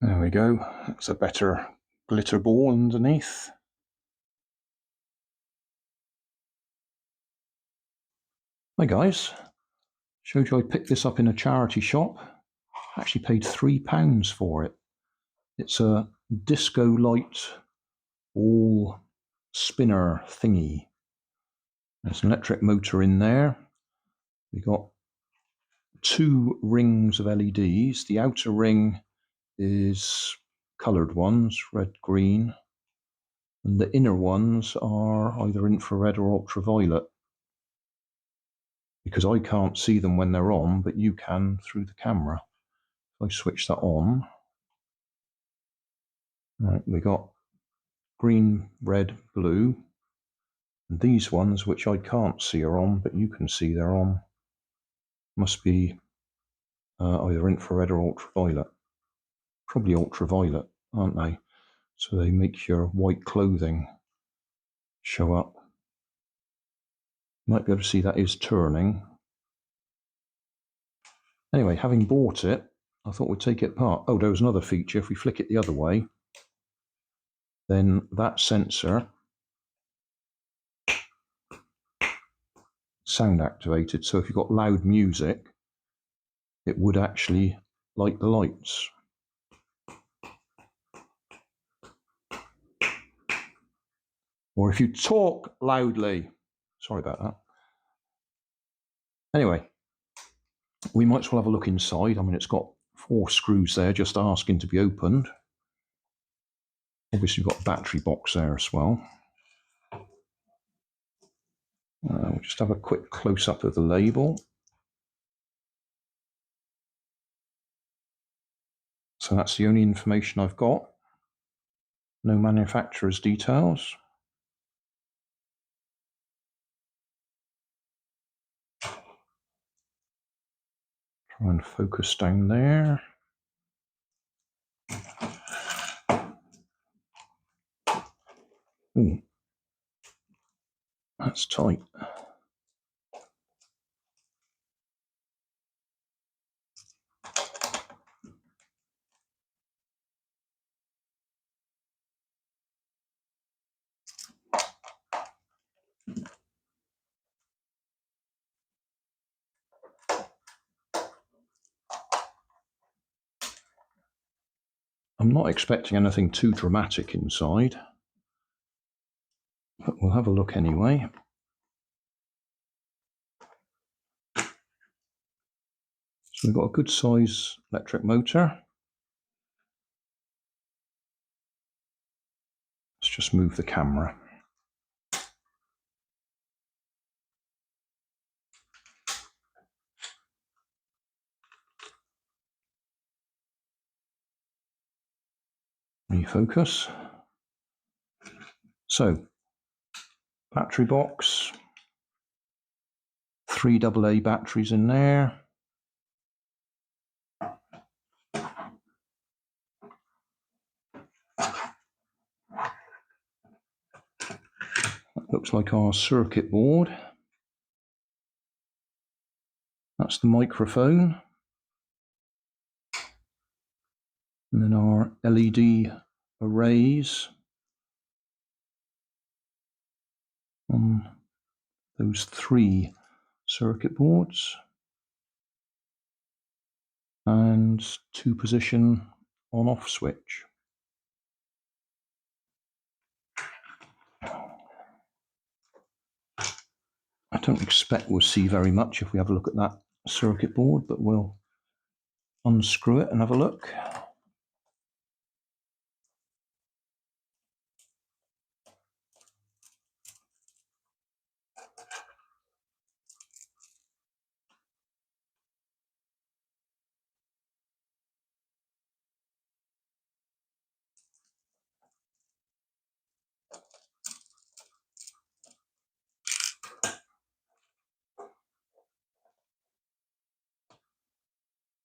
There we go. That's a better glitter ball underneath. Hi guys. Showed you I picked this up in a charity shop. Actually paid £3 for it. It's a disco light ball spinner thingy. There's an electric motor in there. We got 2 rings of LEDs. The outer ring is coloured ones, red, green, and the inner ones are either infrared or ultraviolet, because I can't see them when they're on, but you can through the camera. If I switch that on, right, we got green, red, blue, and these ones, which I can't see are on, but you can see they're on, must be either infrared or ultraviolet. Probably ultraviolet, aren't they? So they make your white clothing show up. You might be able to see that is turning. Anyway, having bought it, I thought we'd take it apart. Oh, there was another feature. If we flick it the other way, then that sensor, sound activated. So if you've got loud music, it would actually light the lights. Or if you talk loudly. Sorry about that. Anyway, we might as well have a look inside. I mean, it's got 4 screws there just asking to be opened. Obviously, we've got a battery box there as well. We'll just have a quick close-up of the label. So that's the only information I've got. No manufacturer's details. Try and focus down there. Ooh, that's tight. I'm not expecting anything too dramatic inside, but we'll have a look anyway. So we've got a good size electric motor. Let's just move the camera. Refocus. So, battery box, 3 AA batteries in there. That looks like our circuit board. That's the microphone. And then our LED arrays on those 3 circuit boards. And 2-position on-off switch. I don't expect we'll see very much if we have a look at that circuit board, but we'll unscrew it and have a look.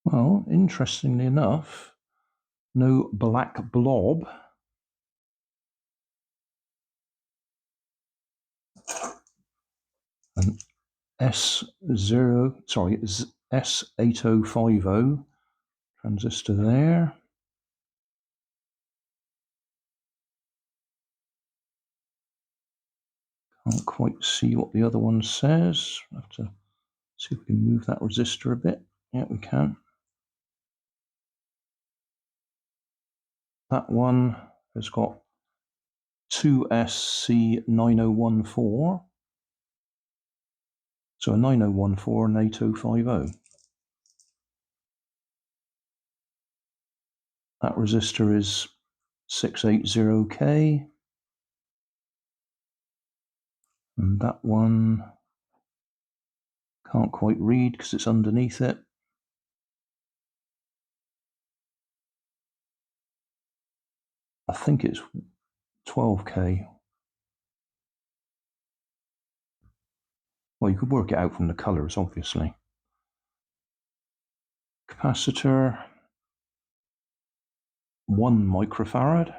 Well, interestingly enough, no black blob. An S8050 transistor there. Can't quite see what the other one says. I'll have to see if we can move that resistor a bit. Yeah, we can. That one has got 2SC9014. So a 9014 and 8050. That resistor is 680K. And that one can't quite read because it's underneath it. I think it's 12K. Well, you could work it out from the colours, obviously. Capacitor, 1 microfarad.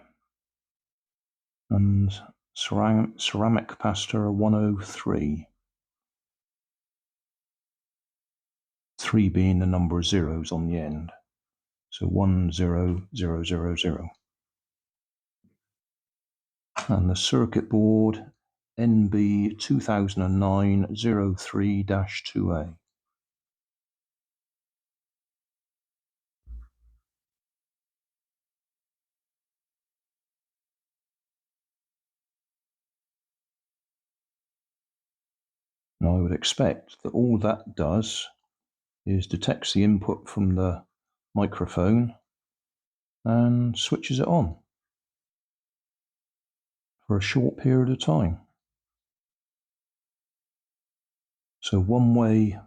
And ceramic capacitor, 103. 3 being the number of zeros on the end. So 10000. And the circuit board, NB 2009-03-2A. Now I would expect that all that does is detects the input from the microphone and switches it on for a short period of time. So one way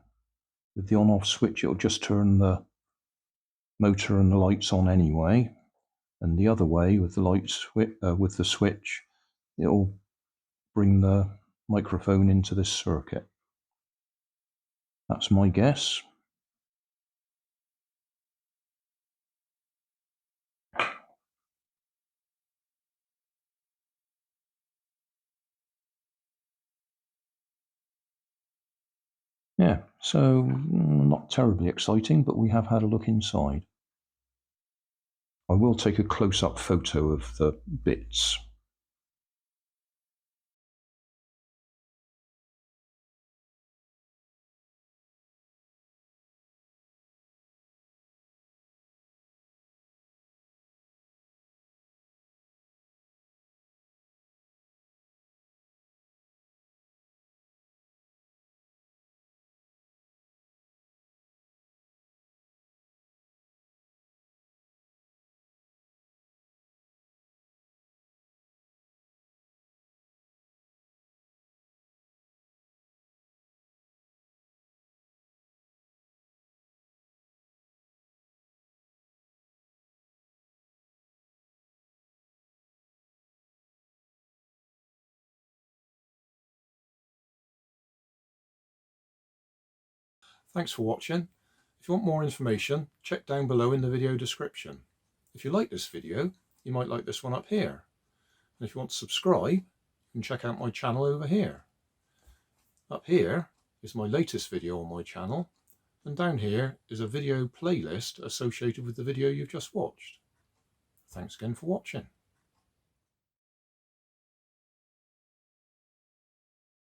with the on-off switch, it'll just turn the motor and the lights on anyway, and the other way with the lights with the switch, it'll bring the microphone into this circuit. That's my guess. Yeah, so not terribly exciting, but we have had a look inside. I will take a close-up photo of the bits. Thanks for watching. If you want more information, check down below in the video description. If you like this video, you might like this one up here. And if you want to subscribe, you can check out my channel over here. Up here is my latest video on my channel, and down here is a video playlist associated with the video you've just watched. Thanks again for watching.